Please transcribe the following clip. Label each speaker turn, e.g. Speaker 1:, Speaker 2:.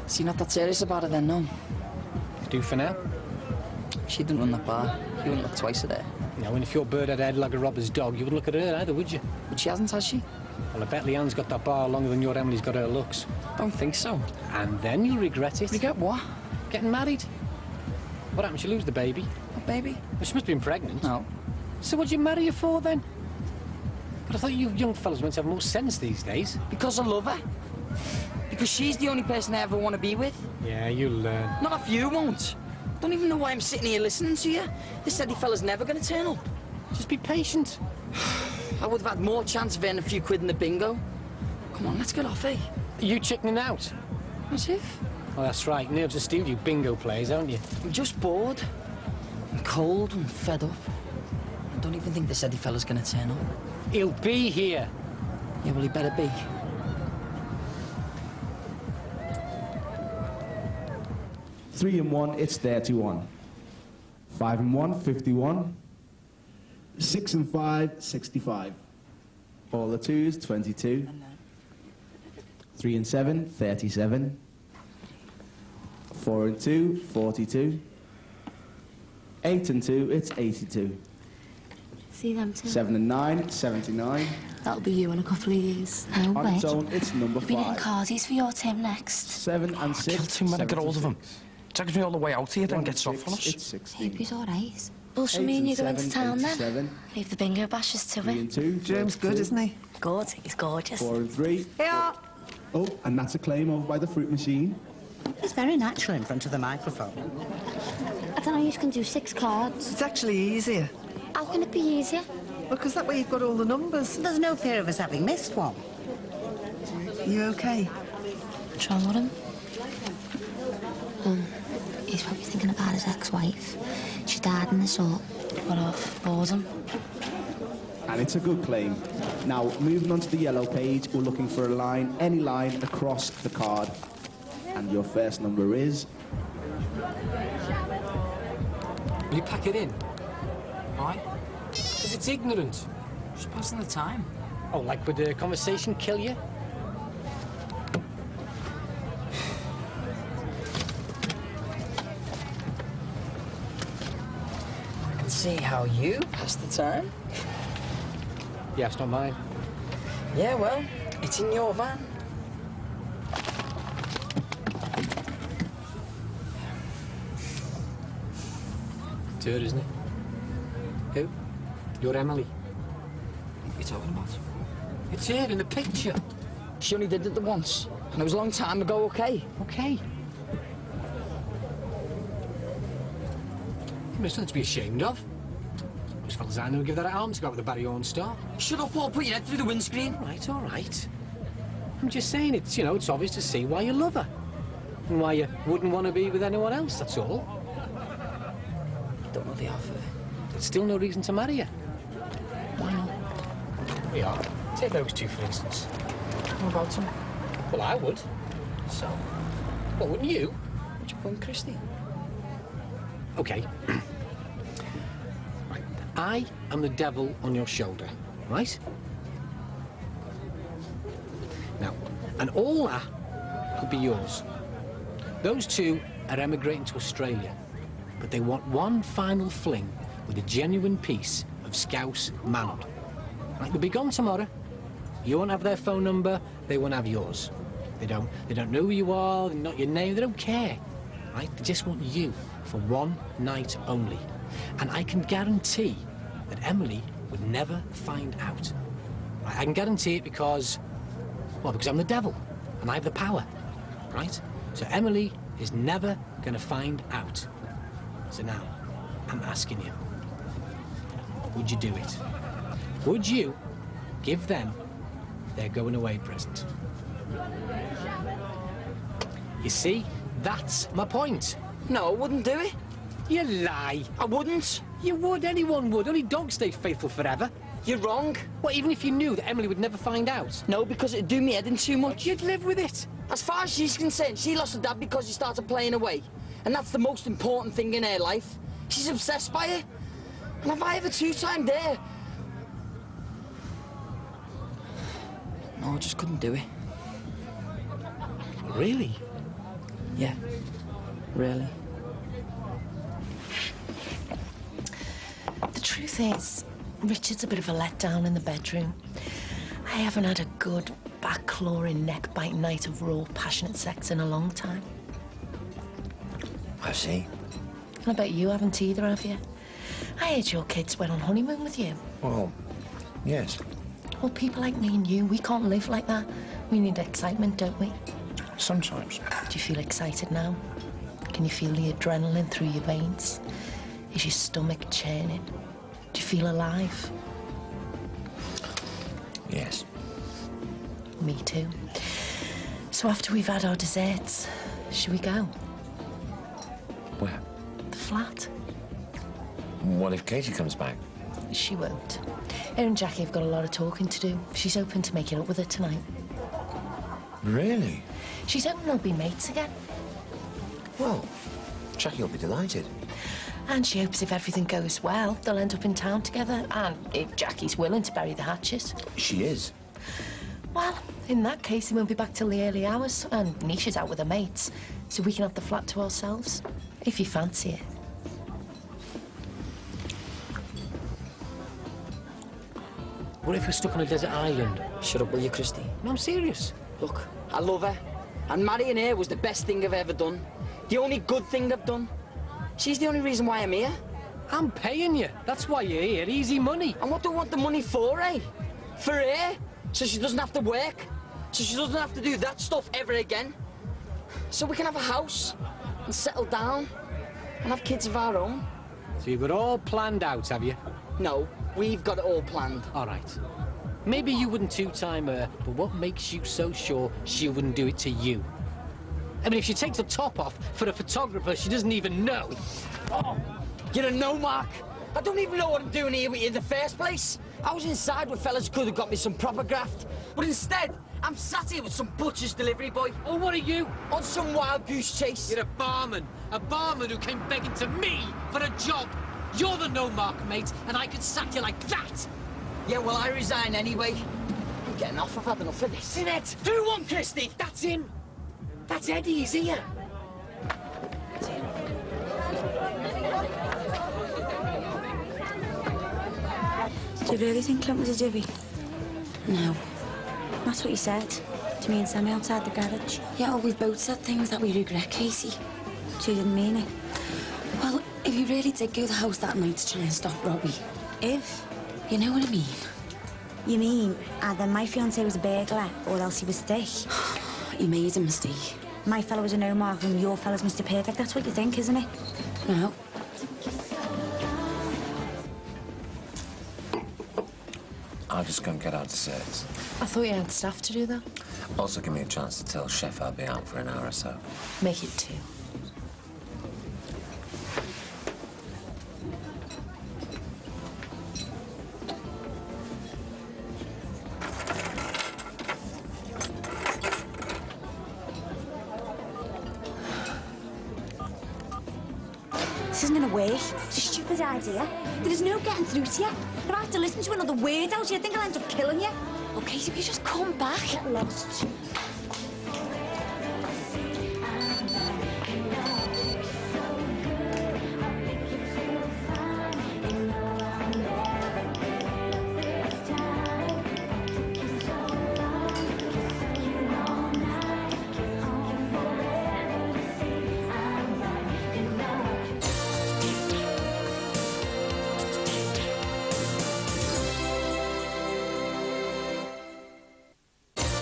Speaker 1: So you're not that serious about it then, no?
Speaker 2: Do for now.
Speaker 1: She didn't run that bar. You wouldn't look twice at her.
Speaker 2: Now, and if your bird had a head like a robber's dog, you wouldn't look at her either, would you?
Speaker 1: But she hasn't, has she?
Speaker 2: Well, I bet Leanne's got that bar longer than your Emily's got her looks.
Speaker 1: Don't think so.
Speaker 2: And then you'll regret it.
Speaker 1: Regret what?
Speaker 2: Getting married. What happened? She lose the baby?
Speaker 1: What baby?
Speaker 2: Well, she must have been pregnant.
Speaker 1: No.
Speaker 2: So what'd you marry her for, then? But I thought you young fellas meant to have more sense these days.
Speaker 1: Because I love her. Because she's the only person I ever want to be with.
Speaker 2: Yeah, you'll learn.
Speaker 1: Not if you won't. Don't even know why I'm sitting here listening to you. This steady fella's never going to turn up.
Speaker 2: Just be patient.
Speaker 1: I would have had more chance of earning a few quid in the bingo. Come on, let's get off, eh?
Speaker 2: Are you chickening out?
Speaker 1: As if?
Speaker 2: Oh, that's right. Nerves of steel, you bingo players, aren't you?
Speaker 1: I'm just bored. I'm cold and fed up. I don't even think this steady fella's going to turn up.
Speaker 2: He'll be here.
Speaker 1: Yeah, well, he better be.
Speaker 3: Three and one, it's 31. 5 and 1, 51. 6 and 5, 65. All the twos, 22. 3 and 7, 37. 4 and 2, 42. 8 and 2, it's 82.
Speaker 4: See them two?
Speaker 3: 7 and 9, 79.
Speaker 4: That'll be you in a couple of years. No
Speaker 3: On
Speaker 4: way.
Speaker 3: its own, it's number 5.
Speaker 4: You'll be getting cardies for your team next.
Speaker 3: 7 and 6.
Speaker 5: Kill 2 men to get hold of him. Drags me all the way out here, then gets off on us.
Speaker 3: It's 60.
Speaker 4: Hope he's all right. Well, shall me and you go into town then? Leave the bingo bashes to
Speaker 3: 3
Speaker 4: it.
Speaker 3: and 2.
Speaker 6: James good, isn't he?
Speaker 4: Good, he's gorgeous.
Speaker 3: 4 and 3.
Speaker 6: Yeah.
Speaker 3: Oh, and that's a claim over by the fruit machine.
Speaker 7: He's very natural in front of the microphone.
Speaker 4: I don't know, you can do 6 cards.
Speaker 6: It's actually easier.
Speaker 4: How can it be easier?
Speaker 6: Because that way you've got all the numbers.
Speaker 7: There's no fear of us having missed one.
Speaker 6: You okay?
Speaker 4: What's wrong with him? He's probably thinking about his ex-wife. She died in the assault. What of? Boredom.
Speaker 3: And it's a good claim. Now, moving on to the yellow page, we're looking for a line, any line across the card. And your first number is...
Speaker 2: Will you pack it in?
Speaker 1: Why?
Speaker 2: Because it's ignorant.
Speaker 1: Just passing the time.
Speaker 2: Oh, like would the conversation kill you?
Speaker 1: I can see how you pass the time.
Speaker 2: Yeah, it's not mine.
Speaker 1: Yeah, well, it's in your van.
Speaker 2: It's her, isn't it? Who? Your Emily.
Speaker 1: What are you talking about?
Speaker 2: It's her in the picture.
Speaker 1: She only did it the once, and it was a long time ago, okay?
Speaker 2: Okay. There's nothing to be ashamed of. Most fellas I know give that arm to go out with a Barry Horn star.
Speaker 1: Shut up or put your head through the windscreen.
Speaker 2: All right. I'm just saying it's, you know, it's obvious to see why you love her. And why you wouldn't want to be with anyone else, that's all.
Speaker 1: Don't know the offer.
Speaker 2: There's still no reason to marry her.
Speaker 1: Why not?
Speaker 2: We are. Take those two, for instance.
Speaker 1: What about them?
Speaker 2: Well, I would.
Speaker 1: So?
Speaker 2: Well, wouldn't you?
Speaker 1: What's your point, Christy?
Speaker 2: OK. Right. I am the devil on your shoulder, right? Now, and all that could be yours. Those two are emigrating to Australia, but they want one final fling with a genuine piece of Scouse manhood. Right, they'll be gone tomorrow. You won't have their phone number, they won't have yours. They don't know who you are, not your name, they don't care. Right? They just want you for one night only. And I can guarantee that Emily would never find out. Right? I can guarantee it because, well, because I'm the devil and I have the power, right? So Emily is never going to find out. So now, I'm asking you, would you do it? Would you give them their going-away present? You see, that's my point.
Speaker 1: No, I wouldn't do it.
Speaker 2: You lie.
Speaker 1: I wouldn't.
Speaker 2: You would, anyone would. Only dogs stay faithful forever.
Speaker 1: You're wrong.
Speaker 2: Well, even if you knew that Emily would never find out?
Speaker 1: No, because it'd do me head in too much.
Speaker 2: You'd live with it.
Speaker 1: As far as she's concerned, she lost her dad because he started playing away. And that's the most important thing in her life. She's obsessed by it. And if I ever two-timed there... No, I just couldn't do it.
Speaker 2: Really?
Speaker 1: Yeah. Really?
Speaker 8: The truth is, Richard's a bit of a letdown in the bedroom. I haven't had a good, back-clawing, neck-biting night of raw, passionate sex in a long time.
Speaker 9: I see.
Speaker 8: And I bet you haven't either, have you? I heard your kids went on honeymoon with you.
Speaker 9: Well, yes.
Speaker 8: Well, people like me and you, we can't live like that. We need excitement, don't we?
Speaker 9: Sometimes.
Speaker 8: Do you feel excited now? Can you feel the adrenaline through your veins? Is your stomach churning? Do you feel alive?
Speaker 9: Yes.
Speaker 8: Me too. So after we've had our desserts, should we go?
Speaker 9: Where?
Speaker 8: The flat.
Speaker 9: What if Katie comes back?
Speaker 8: She won't. Her and Jackie have got a lot of talking to do. She's hoping to make it up with her tonight.
Speaker 9: Really?
Speaker 8: She's hoping they'll be mates again.
Speaker 9: Well, Jackie will be delighted.
Speaker 8: And she hopes if everything goes well, they'll end up in town together. And if Jackie's willing to bury the hatchet.
Speaker 9: She is.
Speaker 8: Well, in that case, he won't be back till the early hours. And Nisha's out with her mates. So we can have the flat to ourselves. If you fancy it.
Speaker 2: What if we're stuck on a desert island?
Speaker 1: Shut up, will you, Christy?
Speaker 2: No, I'm serious.
Speaker 1: Look, I love her. And marrying her was the best thing I've ever done. The only good thing I've done. She's the only reason why I'm here.
Speaker 2: I'm paying you. That's why you're here. Easy money.
Speaker 1: And what do I want the money for, eh? For her? So she doesn't have to work? So she doesn't have to do that stuff ever again? So we can have a house and settle down and have kids of our own?
Speaker 2: So you've got it all planned out, have you?
Speaker 1: No, we've got it all planned.
Speaker 2: All right. Maybe you wouldn't two-time her, but what makes you so sure she wouldn't do it to you? I mean, if she takes the top off for a photographer she doesn't even know.
Speaker 1: Oh, you're a no, Mark. I don't even know what I'm doing here with you in the first place. I was inside where fellas could have got me some proper graft. But instead, I'm sat here with some butcher's delivery boy.
Speaker 2: Oh, what are you?
Speaker 1: On some wild goose chase.
Speaker 2: You're a barman who came begging to me for a job. You're the no-mark, mate, and I could sack you like that.
Speaker 1: Yeah, well, I resign anyway. I'm getting off. I've had enough of this.
Speaker 2: In it.
Speaker 1: Do one, Christy.
Speaker 2: That's him. That's Eddie, he's here.
Speaker 4: Do you really think Clint was a divvy? No. That's what he said to me and Sammy outside the garage. Yeah, well, we've both said things that we regret, Casey. So you didn't mean it. Well, if you really did go to the house that night to try and stop Robbie. If? You know what I mean? You mean either my fiancé was a burglar or else he was thick? He made a mistake. My fella was a no-mark and your fella's Mr. Perfect. That's what you think, isn't it? No.
Speaker 9: I'll just go and get our desserts.
Speaker 8: I thought you had stuff to do, though.
Speaker 9: Also give me a chance to tell Chef I'll be out for an hour or so.
Speaker 8: Make it 2.
Speaker 4: This isn't gonna work. It's a stupid idea. There's no getting through to you. If I have to listen to another word out here, I think I'll end up killing you. Okay, so you just come back. Get lost.